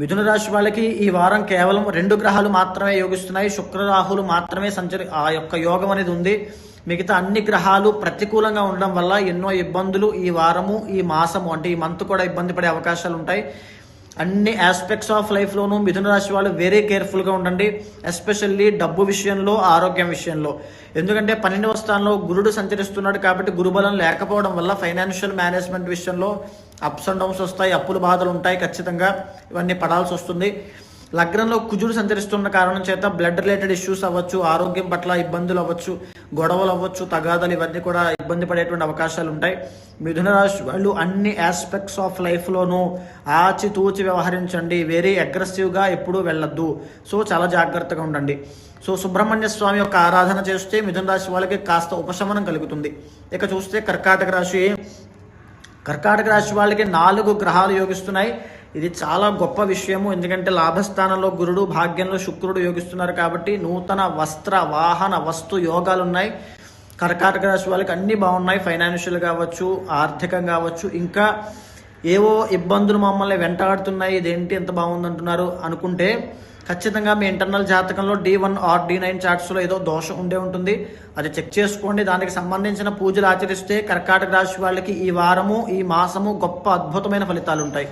మిథున రాశి వాళ్ళకి ఈ వారం కేవలం 2 గ్రహాలు మాత్రమే యోగిస్తున్నాయి. శుక్ర రాహులు మాత్రమే ఆ యొక్క యోగం అనేది ఉంది. మిగతా అన్ని గ్రహాలు ప్రతికూలంగా ఉండడం వల్ల ఎన్నో ఇబ్బందులు ఈ వారము, ఈ మాసము అంటే ఈ మంత్ కూడా ఇబ్బంది పడే అవకాశాలు ఉంటాయి. అన్ని ఆస్పెక్ట్స్ ఆఫ్ లైఫ్లోనూ మిథున రాశి వాళ్ళు వెరీ కేర్ఫుల్గా ఉండండి. ఎస్పెషల్లీ డబ్బు విషయంలో, ఆరోగ్యం విషయంలో. ఎందుకంటే 12వ స్థానంలో గురుడు సంచరిస్తున్నాడు కాబట్టి గురుబలం లేకపోవడం వల్ల ఫైనాన్షియల్ మేనేజ్మెంట్ విషయంలో అప్స్ అండ్ డౌన్స్ వస్తాయి, అప్పుల బాధలు ఉంటాయి. ఖచ్చితంగా ఇవన్నీ పడాల్సి వస్తుంది. లగ్నంలో కుజుడు సంచరిస్తున్న కారణం చేత బ్లడ్ రిలేటెడ్ ఇష్యూస్ అవ్వచ్చు, ఆరోగ్యం పట్ల ఇబ్బందులు అవ్వచ్చు, గొడవలు అవ్వచ్చు, తగాదాలు ఇవన్నీ కూడా ఇబ్బంది పడేటువంటి అవకాశాలు ఉంటాయి. మిథున రాశి వాళ్ళు అన్ని ఆస్పెక్ట్స్ ఆఫ్ లైఫ్లోనూ ఆచితూచి వ్యవహరించండి. వెరీ అగ్రెసివ్గా ఎప్పుడూ వెళ్ళొద్దు. సో చాలా జాగ్రత్తగా ఉండండి. సో సుబ్రహ్మణ్య స్వామి యొక్క ఆరాధన చేస్తే మిథున రాశి వాళ్ళకి కాస్త ఉపశమనం కలుగుతుంది. ఇక చూస్తే కర్కాటక రాశి వాళ్ళకి 4 గ్రహాలు యోగిస్తున్నాయి. ఇది చాలా గొప్ప విషయము. ఎందుకంటే లాభస్థానంలో గురుడు, భాగ్యంలో శుక్రుడు యోగిస్తున్నారు కాబట్టి నూతన వస్త్ర వాహన వస్తు యోగాలు ఉన్నాయి. కర్కాటక రాశి వాళ్ళకి అన్నీ బాగున్నాయి. ఫైనాన్షియల్ కావచ్చు, ఆర్థికంగా కావచ్చు. ఇంకా ఏవో ఇబ్బందులు మమ్మల్ని వెంటాడుతున్నాయి, ఇదేంటి ఎంత బాగుందంటున్నారు అనుకుంటే ఖచ్చితంగా మీ ఇంటర్నల్ జాతకంలో D1 ఆర్ D9 చార్ట్స్లో ఏదో దోషం ఉండే ఉంటుంది. అది చెక్ చేసుకోండి. దానికి సంబంధించిన పూజలు ఆచరిస్తే కర్కాటక రాశి వాళ్ళకి ఈ వారము, ఈ మాసము గొప్ప అద్భుతమైన ఫలితాలు ఉంటాయి.